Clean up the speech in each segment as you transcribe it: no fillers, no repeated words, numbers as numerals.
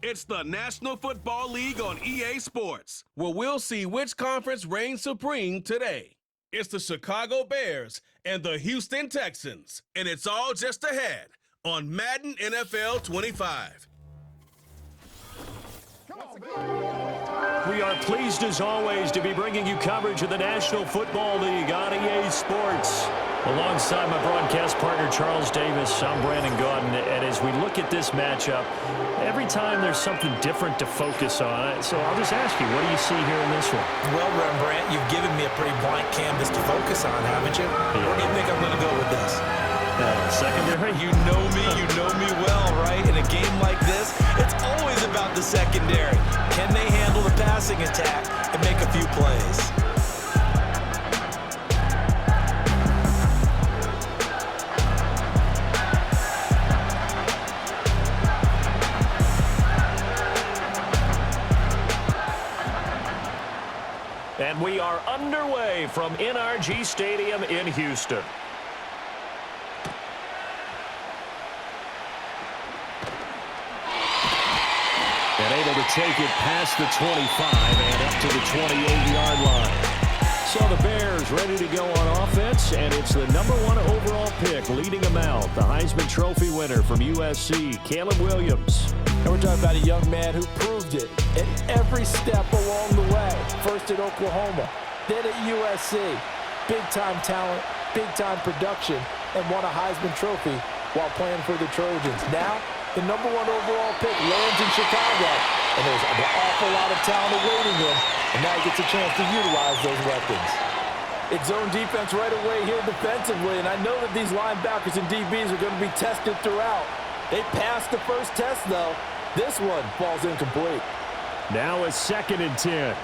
It's the National Football League on EA Sports, where we'll see which conference reigns supreme today. It's the Chicago Bears and the Houston Texans, and it's all just ahead on Madden NFL 25. We are pleased as always to be bringing you coverage of the National Football League on EA Sports. Alongside my broadcast partner Charles Davis, I'm Brandon Gaudin, and as we look at this matchup, every time there's something different to focus on. So I'll just ask you, what do you see here in this one? Well, Rembrandt, you've given me a pretty blank canvas to focus on, haven't you? Yeah. Where do you think I'm going to go with this? Secondary? You know me well, right? In a game like this, it's always about the secondary. Can they handle the passing attack and make a few plays? And we are underway from NRG Stadium in Houston. And able to take it past the 25 and up to the 28-yard line. So the Bears ready to go on offense, and it's the #1 overall pick leading them out, the Heisman Trophy winner from USC, Caleb Williams. And we're talking about a young man who proved it at every step along the way. First at Oklahoma, then at USC. Big-time talent, big-time production, and won a Heisman Trophy while playing for the Trojans. Now, the #1 overall pick lands in Chicago, and there's an awful lot of talent awaiting him, and now he gets a chance to utilize those weapons. It's zone defense right away here defensively, and I know that these linebackers and DBs are going to be tested throughout. They passed the first test, though. This one falls incomplete. Now a 2nd and 10.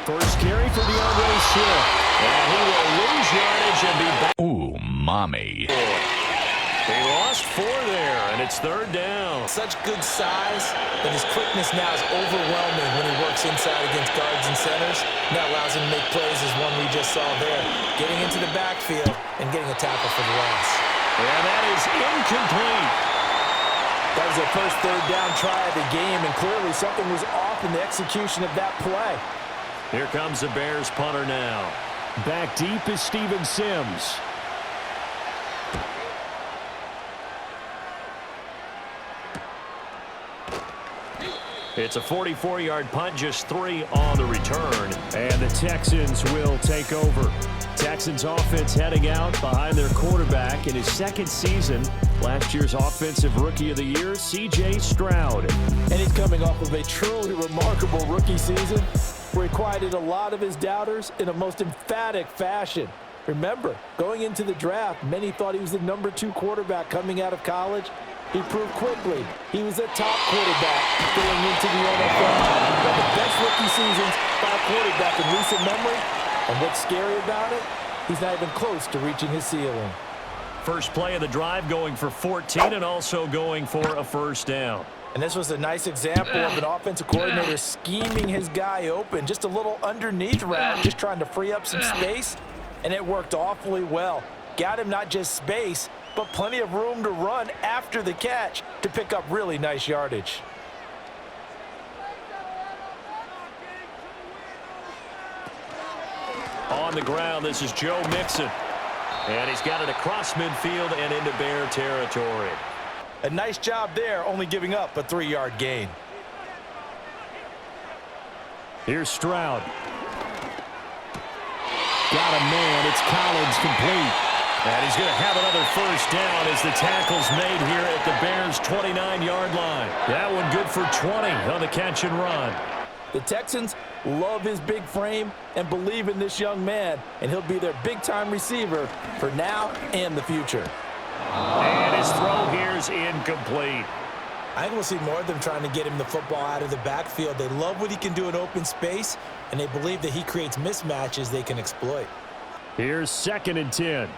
First carry for DeAndre Swift. And he will lose yardage and be back. Ooh, mommy. They lost 4 there, and it's 3rd down. Such good size that his quickness now is overwhelming when he works inside against guards and centers. And that allows him to make plays as one we just saw there, getting into the backfield and getting a tackle for the loss. And that is incomplete. That was their first 3rd down try of the game, and clearly something was off in the execution of that play. Here comes the Bears punter now. Back deep is Steven Sims. It's a 44-yard punt, just 3 on the return. And the Texans will take over. Texans offense heading out behind their quarterback in his 2nd season. Last year's Offensive Rookie of the Year, C.J. Stroud. And he's coming off of a truly remarkable rookie season where he quieted a lot of his doubters in a most emphatic fashion. Remember, going into the draft, many thought he was the #2 quarterback coming out of college. He proved quickly he was a top quarterback going into the NFL. One of the best rookie seasons by a quarterback in recent memory. And what's scary about it, he's not even close to reaching his ceiling. First play of the drive going for 14 and also going for a 1st down. And this was a nice example of an offensive coordinator scheming his guy open. Just a little underneath route, just trying to free up some space. And it worked awfully well. Got him not just space, but plenty of room to run after the catch to pick up really nice yardage. On the ground, this is Joe Mixon. And he's got it across midfield and into Bear territory. A nice job there, only giving up a 3-yard gain. Here's Stroud. Got a man. It's Collins complete. And he's going to have another 1st down as the tackle's made here at the Bears' 29-yard line. That one good for 20 on the catch and run. The Texans love his big frame and believe in this young man, and he'll be their big-time receiver for now and the future. And his throw here is incomplete. I think we'll see more of them trying to get him the football out of the backfield. They love what he can do in open space, and they believe that he creates mismatches they can exploit. Here's 2nd and 10.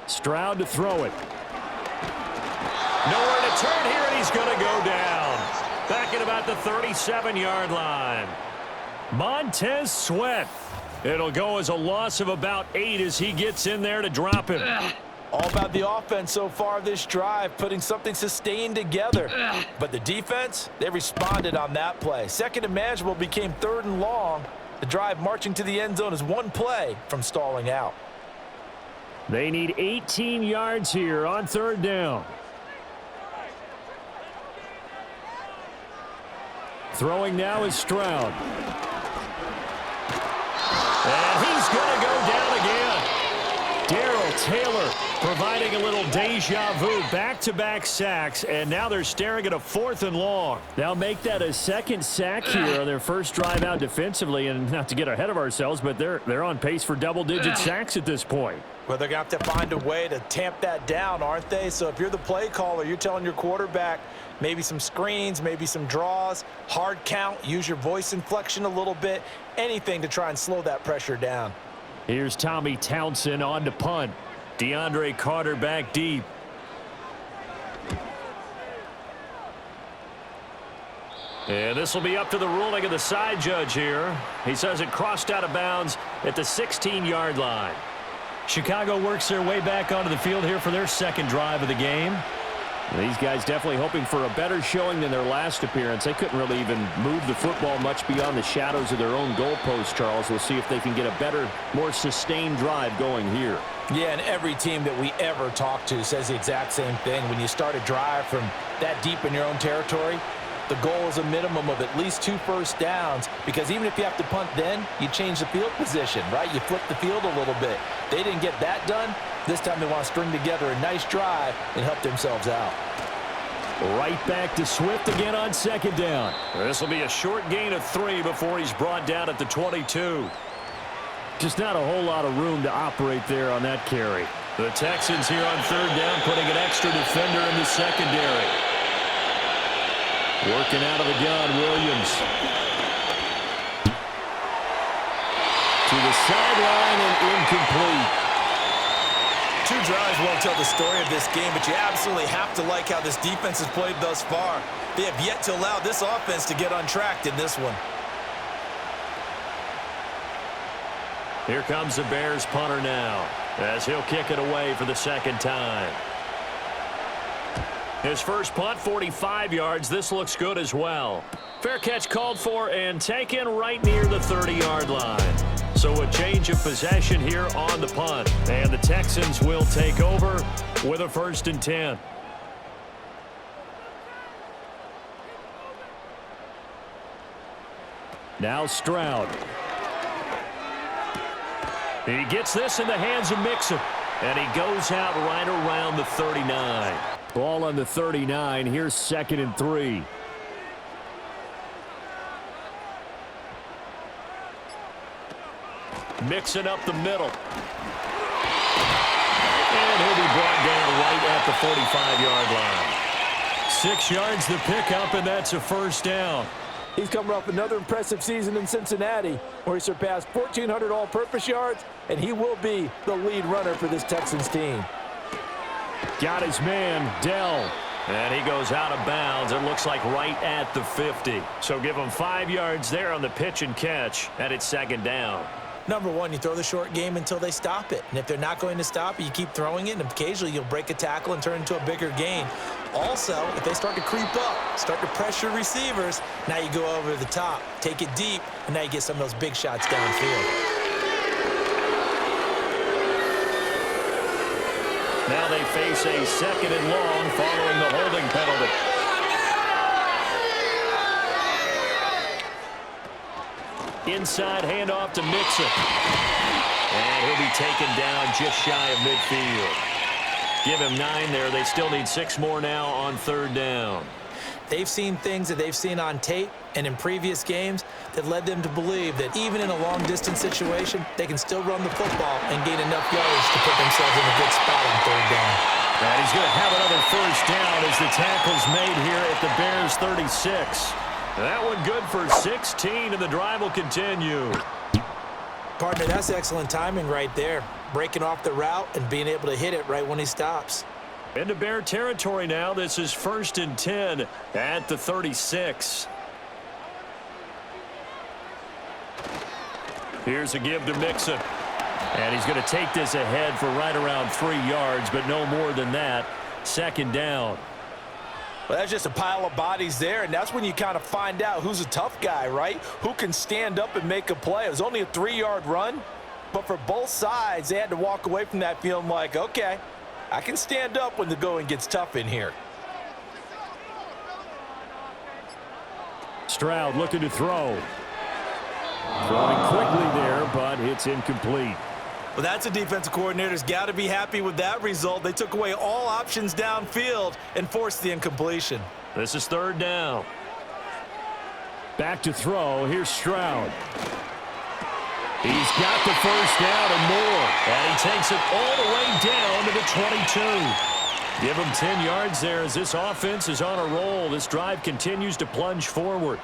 Stroud to throw it. Nowhere to turn here, and he's going to go down. Back at about the 37-yard line. Montez Sweat It'll go as a loss of about 8 as he gets in there to drop him. All about the offense so far this drive, putting something sustained together. But the defense, they responded on that play. Second and manageable became 3rd and long. The drive marching to the end zone is 1 play from stalling out. They need 18 yards here on 3rd down. Throwing now is Stroud. And he's going to go down again. Darrell Taylor providing a little deja vu, back-to-back sacks, and now they're staring at a 4th and long. They'll make that a 2nd sack here on their first drive out defensively, and not to get ahead of ourselves, but they're on pace for double-digit sacks at this point. Well, they're going to have to find a way to tamp that down, aren't they? So if you're the play caller, you're telling your quarterback maybe some screens, maybe some draws, hard count, use your voice inflection a little bit, anything to try and slow that pressure down. Here's Tommy Townsend on to punt. DeAndre Carter back deep. And this will be up to the ruling of the side judge here. He says it crossed out of bounds at the 16-yard line. Chicago works their way back onto the field here for their 2nd drive of the game. These guys definitely hoping for a better showing than their last appearance. They couldn't really even move the football much beyond the shadows of their own goalposts, Charles. We'll see if they can get a better, more sustained drive going here. Yeah, and every team that we ever talk to says the exact same thing. When you start a drive from that deep in your own territory, the goal is a minimum of at least 2 first downs, because even if you have to punt then, you change the field position, right? You flip the field a little bit. They didn't get that done. This time they want to string together a nice drive and help themselves out. Right back to Swift again on 2nd down. This will be a short gain of 3 before he's brought down at the 22. Just not a whole lot of room to operate there on that carry. The Texans here on 3rd down, putting an extra defender in the secondary. Working out of the gun, Williams. To the sideline and incomplete. 2 drives won't tell the story of this game, but you absolutely have to like how this defense has played thus far. They have yet to allow this offense to get untracked in this one. Here comes the Bears punter now, as he'll kick it away for the 2nd time. His first punt, 45 yards. This looks good as well. Fair catch called for and taken right near the 30-yard line. So a change of possession here on the punt. And the Texans will take over with a 1st and 10. Now Stroud. He gets this in the hands of Mixon. And he goes out right around the 39. Ball on the 39. Here's 2nd and 3. Mixing up the middle. And he'll be brought down right at the 45-yard line. 6 yards the pickup, and that's a 1st down. He's coming off another impressive season in Cincinnati, where he surpassed 1,400 all-purpose yards, and he will be the lead runner for this Texans team. Got his man, Dell. And he goes out of bounds. It looks like right at the 50. So give him 5 yards there on the pitch and catch, and it's 2nd down. Number one, you throw the short game until they stop it. And if they're not going to stop it, you keep throwing it, and occasionally you'll break a tackle and turn into a bigger gain. Also, if they start to creep up, start to pressure receivers, now you go over the top, take it deep, and now you get some of those big shots downfield. Now they face a 2nd and long following the holding penalty. Inside handoff to Mixon. And he'll be taken down just shy of midfield. Give him 9 there. They still need 6 more now on 3rd down. They've seen things that they've seen on tape and in previous games that led them to believe that even in a long-distance situation, they can still run the football and gain enough yards to put themselves in a good spot on 3rd down. And he's going to have another 1st down as the tackle's made here at the Bears' 36. That one good for 16, and the drive will continue. Partner, that's excellent timing right there. Breaking off the route and being able to hit it right when he stops. Into Bear territory now. This is 1st and 10 at the 36. Here's a give to Mixon. And he's going to take this ahead for right around 3 yards, but no more than that. Second down. Well, that's just a pile of bodies there, and that's when you kind of find out who's a tough guy, right? Who can stand up and make a play. It was only a 3-yard run, but for both sides, they had to walk away from that feeling like, okay, I can stand up when the going gets tough in here. Stroud looking to throw. Throwing quickly there, but it's incomplete. Well, that's a defensive coordinator's got to be happy with that result. They took away all options downfield and forced the incompletion. This is third down. Back to throw. Here's Stroud. He's got the first down and more. And he takes it all the way down to the 22. Give him 10 yards there as this offense is on a roll. This drive continues to plunge forward.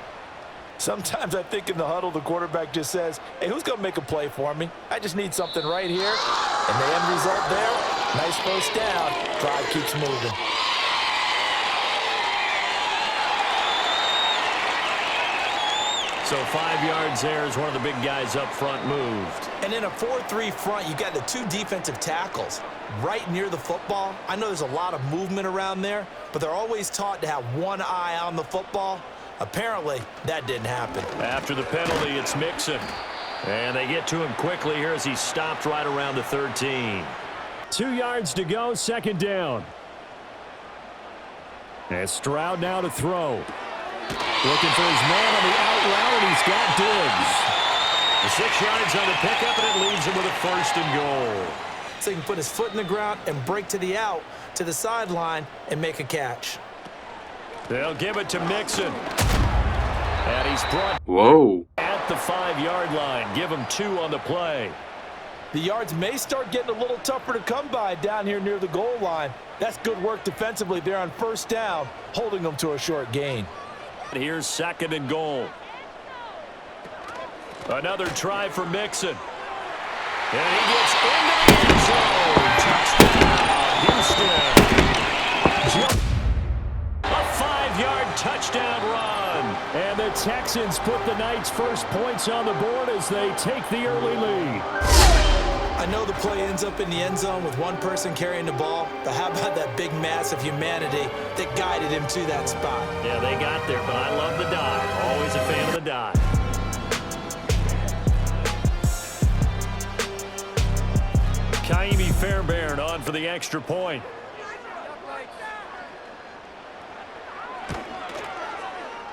Sometimes I think in the huddle, the quarterback just says, hey, who's going to make a play for me? I just need something right here. And the end result there, nice first down. Drive keeps moving. So 5 yards there as one of the big guys up front moved. And in a 4-3 front, you got the 2 defensive tackles right near the football. I know there's a lot of movement around there, but they're always taught to have one eye on the football. Apparently, that didn't happen. After the penalty, it's Mixon. And they get to him quickly here as he stopped right around the 13. 2 yards to go, second down. And Stroud now to throw. Looking for his man on the out route, and he's got Diggs. 6 yards on the pickup, and it leaves him with a first and goal. So he can put his foot in the ground and break to the out, to the sideline, and make a catch. They'll give it to Mixon. And he's brought at the 5-yard line. Give him 2 on the play. The yards may start getting a little tougher to come by down here near the goal line. That's good work defensively there on first down, holding them to a short gain. Here's second and goal. Another try for Mixon. And he gets into the end zone. Touchdown, Houston. A 5-yard touchdown run. And the Texans put the Knights' first points on the board as they take the early lead. I know the play ends up in the end zone with one person carrying the ball, but how about that big mass of humanity that guided him to that spot? Yeah, they got there, but I love the dive. Always a fan of the dive. Kaimi Fairbairn on for the extra point.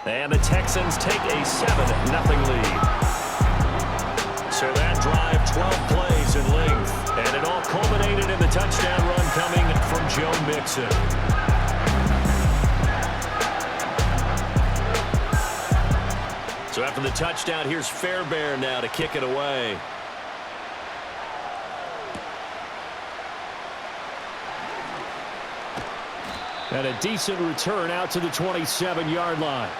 And the Texans take a 7-0 lead. So that drive, 12 plays in length. And it all culminated in the touchdown run coming from Joe Mixon. So after the touchdown, here's Fairbairn now to kick it away. And a decent return out to the 27-yard line.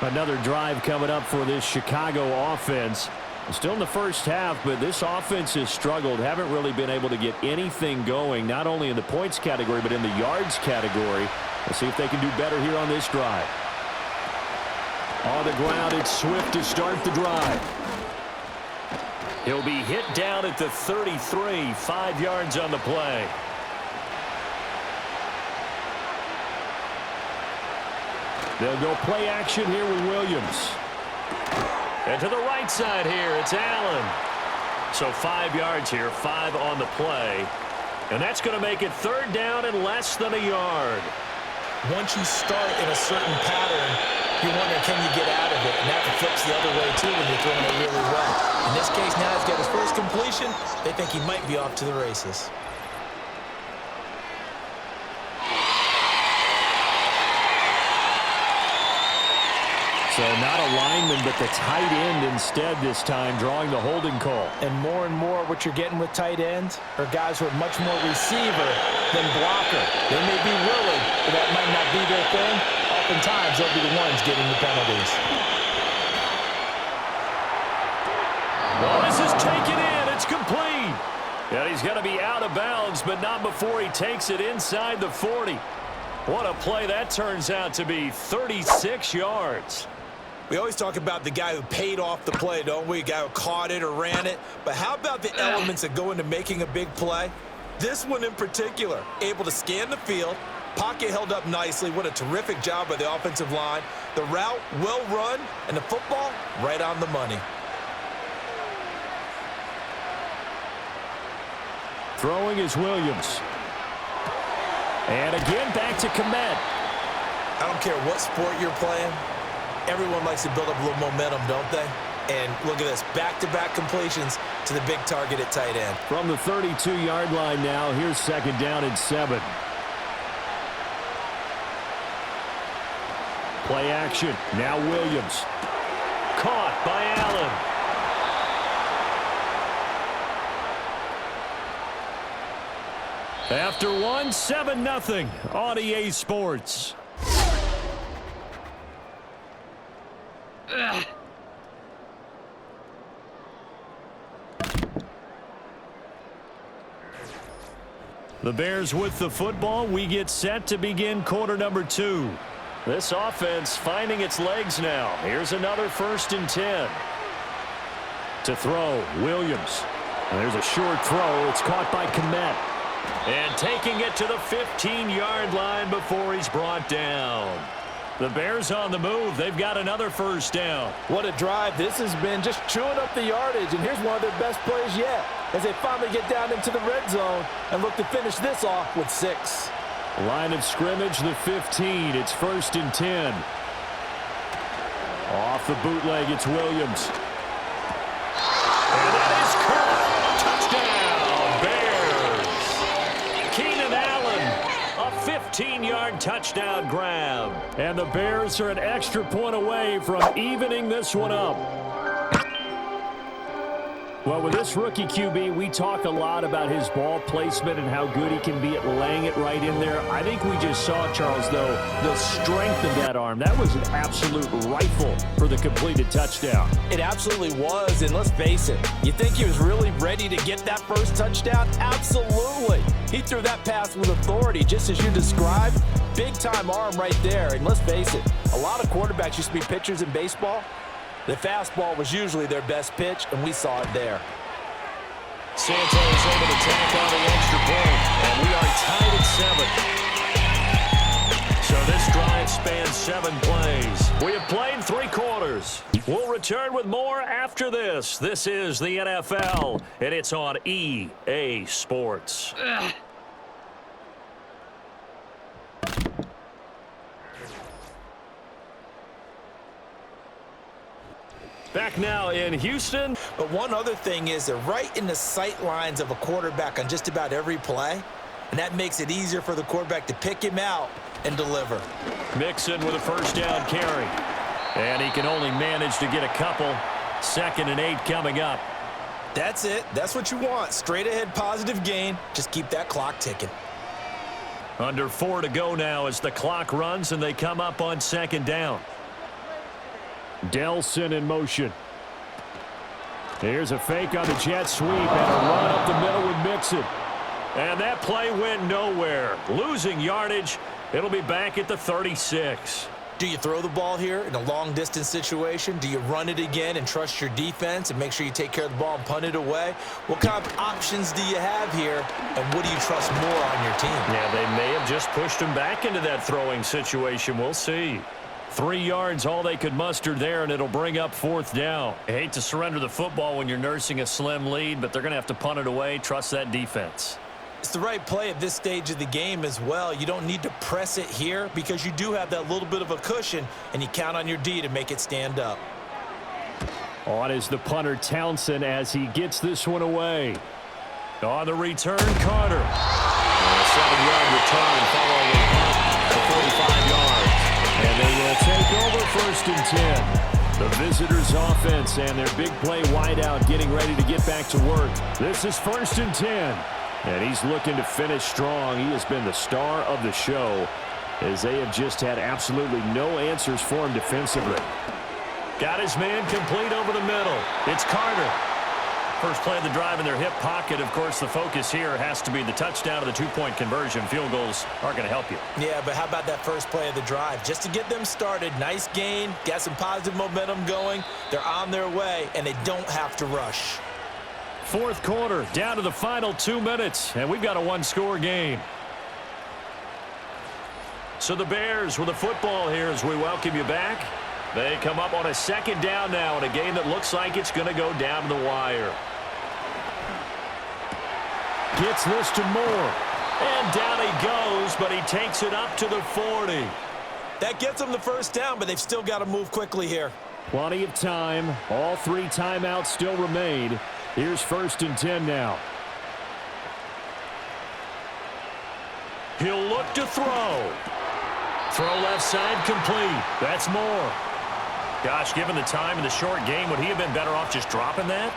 Another drive coming up for this Chicago offense. Still in the first half, but this offense has struggled. Haven't really been able to get anything going, not only in the points category, but in the yards category. Let's see if they can do better here on this drive. On the ground, it's Swift to start the drive. He'll be hit down at the 33, 5 yards on the play. They'll go play action here with Williams. And to the right side here, it's Allen. So 5 yards here, 5 on the play. And that's going to make it third down and less than a yard. Once you start in a certain pattern, you wonder, can you get out of it? And that flips the other way, too, when you're throwing it really well. In this case, now he's got his first completion. They think he might be off to the races. So not a lineman, but the tight end instead this time, drawing the holding call. And more what you're getting with tight ends are guys who are much more receiver than blocker. They may be willing, but that might not be their thing. Oftentimes, they'll be the ones getting the penalties. Well, this is taken in. It's complete. And he's going to be out of bounds, but not before he takes it inside the 40. What a play that turns out to be, 36 yards. We always talk about the guy who paid off the play, don't we? A guy who caught it or ran it. But how about the elements that go into making a big play? This one in particular, able to scan the field, pocket held up nicely. What a terrific job by the offensive line. The route well run, and the football right on the money. Throwing is Williams. And again, back to Komet. I don't care what sport you're playing. Everyone likes to build up a little momentum, don't they? And look at this, back-to-back completions to the big target at tight end. From the 32-yard line now, here's 2nd down and 7. Play action. Now Williams. Caught by Allen. After one, 7-0 on EA Sports. The Bears with the football. We get set to begin quarter number 2. This offense finding its legs now. Here's another 1st and 10. To throw, Williams. There's a short throw. It's caught by Komet. And taking it to the 15-yard line before he's brought down. The Bears on the move. They've got another 1st down. What a drive this has been, just chewing up the yardage. And here's one of their best plays yet as they finally get down into the red zone and look to finish this off with 6. Line of scrimmage, the 15. It's 1st and 10. Off the bootleg, it's Williams. And that is caught. Touchdown, Bears. Keenan Allen, a 15-yard touchdown grab. And the Bears are an extra point away from evening this one up. Well, with this rookie QB, we talk a lot about his ball placement and how good he can be at laying it right in there. I think we just saw, Charles, though, the strength of that arm. That was an absolute rifle for the completed touchdown. It absolutely was, and let's face it, you think he was really ready to get that first touchdown? Absolutely. He threw that pass with authority, just as you described. Big-time arm right there, and let's face it, a lot of quarterbacks used to be pitchers in baseball. The fastball was usually their best pitch, and we saw it there. Santos able to tack on the extra point, and we are tied at 7. So this drive spans 7 plays. We have played 3 quarters. We'll return with more after this. This is the NFL, and it's on EA Sports. Back now in Houston. But one other thing is they're right in the sight lines of a quarterback on just about every play, and that makes it easier for the quarterback to pick him out and deliver. Mixon with a 1st down carry. And he can only manage to get a couple. 2nd and 8 coming up. That's it. That's what you want. Straight ahead positive gain. Just keep that clock ticking. Under 4 to go now as the clock runs and they come up on 2nd down. Delson in motion. Here's a fake on the jet sweep and a run up the middle with Mixon. And that play went nowhere. Losing yardage. It'll be back at the 36. Do you throw the ball here in a long-distance situation? Do you run it again and trust your defense and make sure you take care of the ball and punt it away? What kind of options do you have here, and what do you trust more on your team? Yeah, they may have just pushed him back into that throwing situation. We'll see. 3 yards, all they could muster there, and it'll bring up 4th down. I hate to surrender the football when you're nursing a slim lead, but they're going to have to punt it away. Trust that defense. It's the right play at this stage of the game as well. You don't need to press it here because you do have that little bit of a cushion, and you count on your D to make it stand up. On is the punter, Townsend, as he gets this one away. On the return, Carter. And a 7-yard return following a punt for 45 yards. And they will take over 1st and 10. The visitors' offense and their big play wideout getting ready to get back to work. This is 1st and 10. And he's looking to finish strong. He has been the star of the show as they have just had absolutely no answers for him defensively. Got his man complete over the middle. It's Carter. first play of the drive in their hip pocket. Of course, the focus here has to be the touchdown or the two-point conversion. Field goals aren't going to help you. Yeah, but how about that first play of the drive? Just to get them started, nice gain, got some positive momentum going. They're on their way, and they don't have to rush. Fourth quarter, down to the final 2 minutes, and we've got a one-score game. So the Bears with the football here as we welcome you back. They come up on a second down now in a game that looks like it's going to go down to the wire. Gets this to Moore. And down he goes, but he takes it up to the 40. That gets them the first down, but they've still got to move quickly here. Plenty of time. All 3 timeouts still remain. Here's 1st and 10 now. He'll look to throw. Throw left side complete. That's Moore. Gosh, given the time in the short game, would he have been better off just dropping that?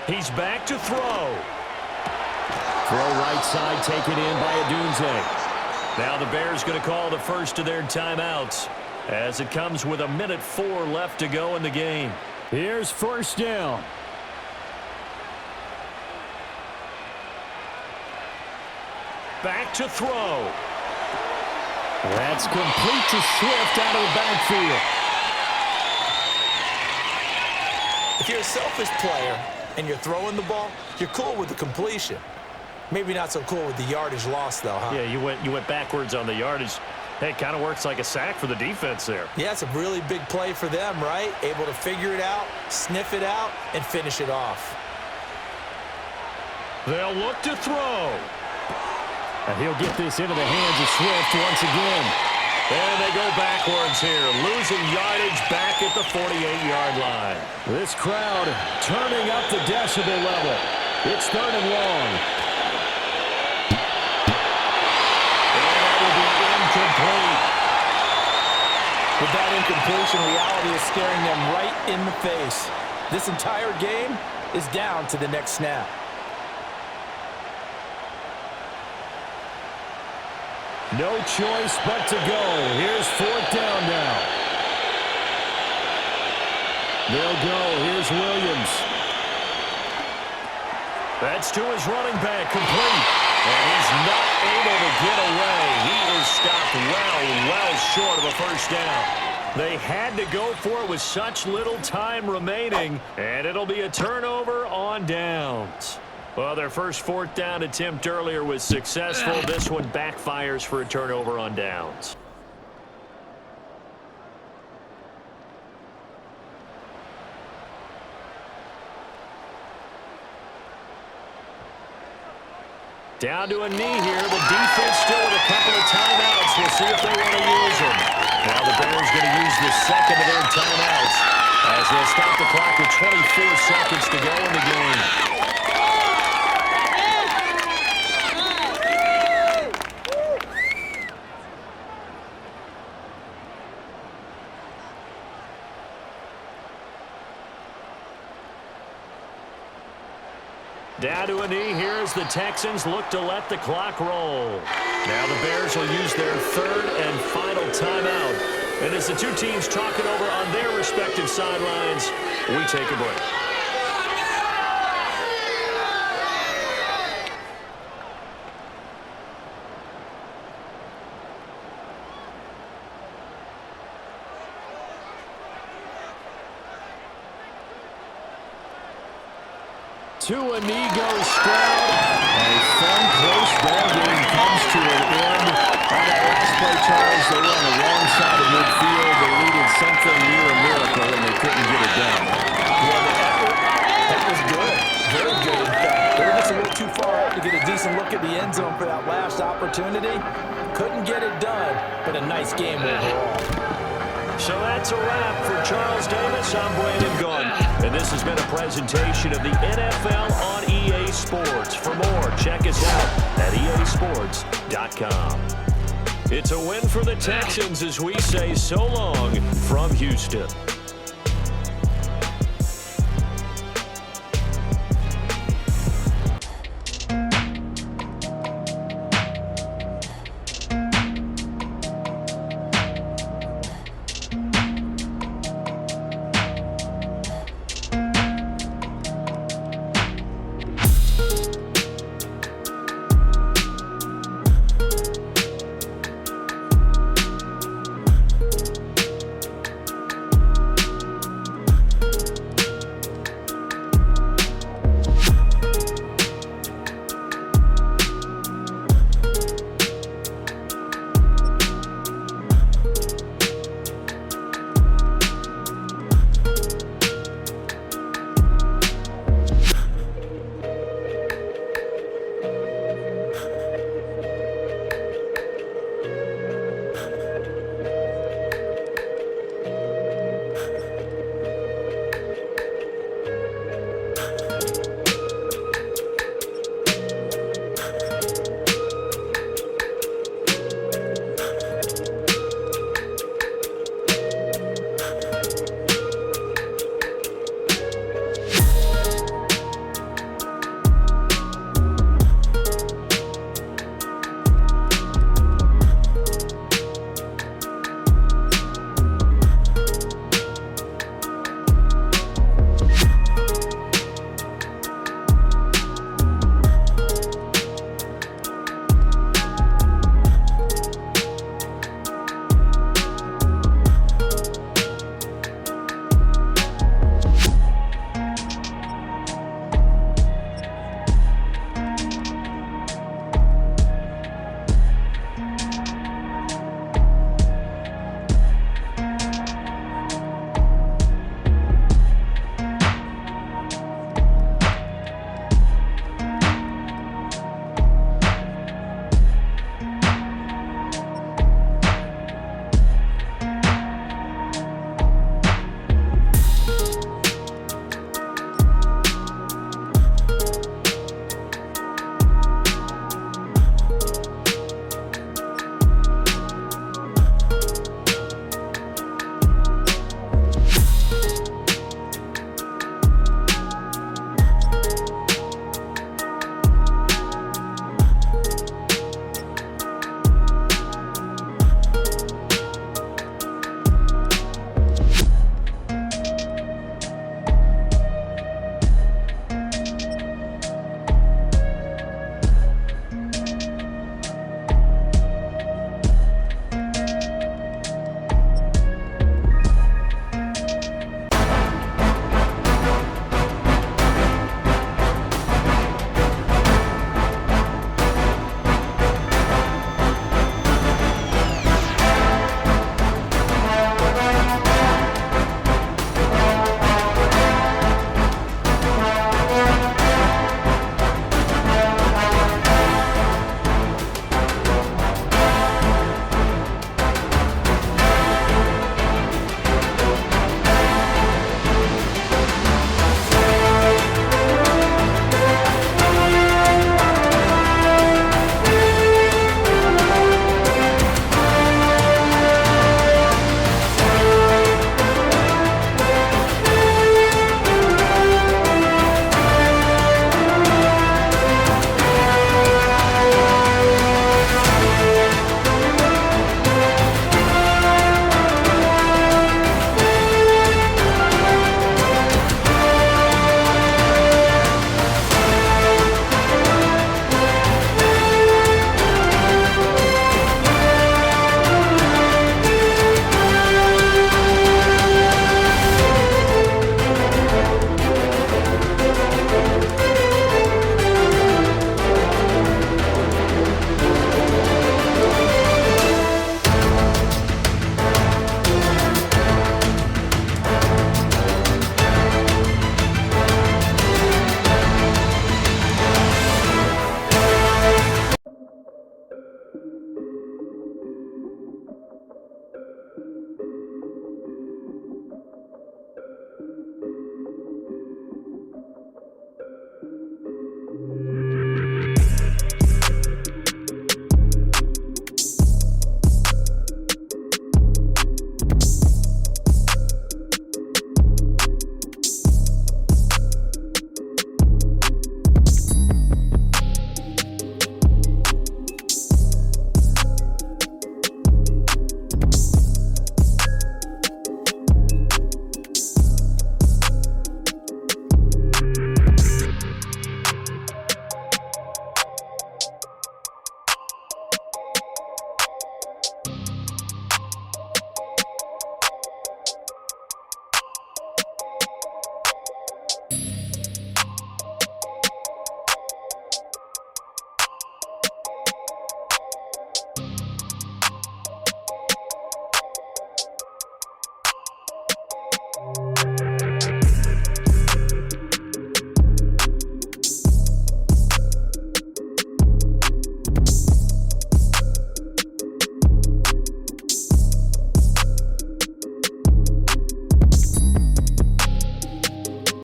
He's back to throw. Throw right side, taken in by Doesnt. Now the Bears going to call the first of their timeouts as it comes with 1:04 left to go in the game. Here's 1st down. Back to throw. That's complete to Swift out of the backfield. If you're a selfish player and you're throwing the ball, you're cool with the completion. Maybe not so cool with the yardage loss, though, huh? Yeah, you went backwards on the yardage. Hey, it kind of works like a sack for the defense there. Yeah, it's a really big play for them, right? Able to figure it out, sniff it out, and finish it off. They'll look to throw. And he'll get this into the hands of Swift once again. And they go backwards here, losing yardage back at the 48-yard line. This crowd turning up the decibel level. It's 3rd and long. And that will be incomplete. With that incompletion, reality is staring them right in the face. This entire game is down to the next snap. No choice but to go. Here's 4th down now. They'll go. Here's Williams. That's to his running back, complete. And he's not able to get away. He is stopped well short of a first down. They had to go for it with such little time remaining, and it'll be a turnover on downs. Well, their first 4th down attempt earlier was successful. This one backfires for a turnover on downs. Down to a knee here. The defense still with a couple of timeouts. We'll see if they want to use them. Now the Bears going to use the second of their timeouts as they'll stop the clock with 24 seconds to go in the game. Down to a knee here as the Texans look to let the clock roll. Now the Bears will use their 3rd and final timeout. And as the two teams talk it over on their respective sidelines, we take a break. To a knee goes Stroud. A fun, close ball game comes to an end. On that last play, Charles, they were on the wrong side of midfield. They needed something near a miracle, and they couldn't get it done. Yeah, the effort, that was good. Very good, in fact. They were just a little too far out to get a decent look at the end zone for that last opportunity. Couldn't get it done, but a nice game overall. So that's a wrap for Charles Davis. I'm Brandon Gunn, and this has been a presentation of the NFL on EA Sports. For more, check us out at easports.com. It's a win for the Texans as we say so long from Houston.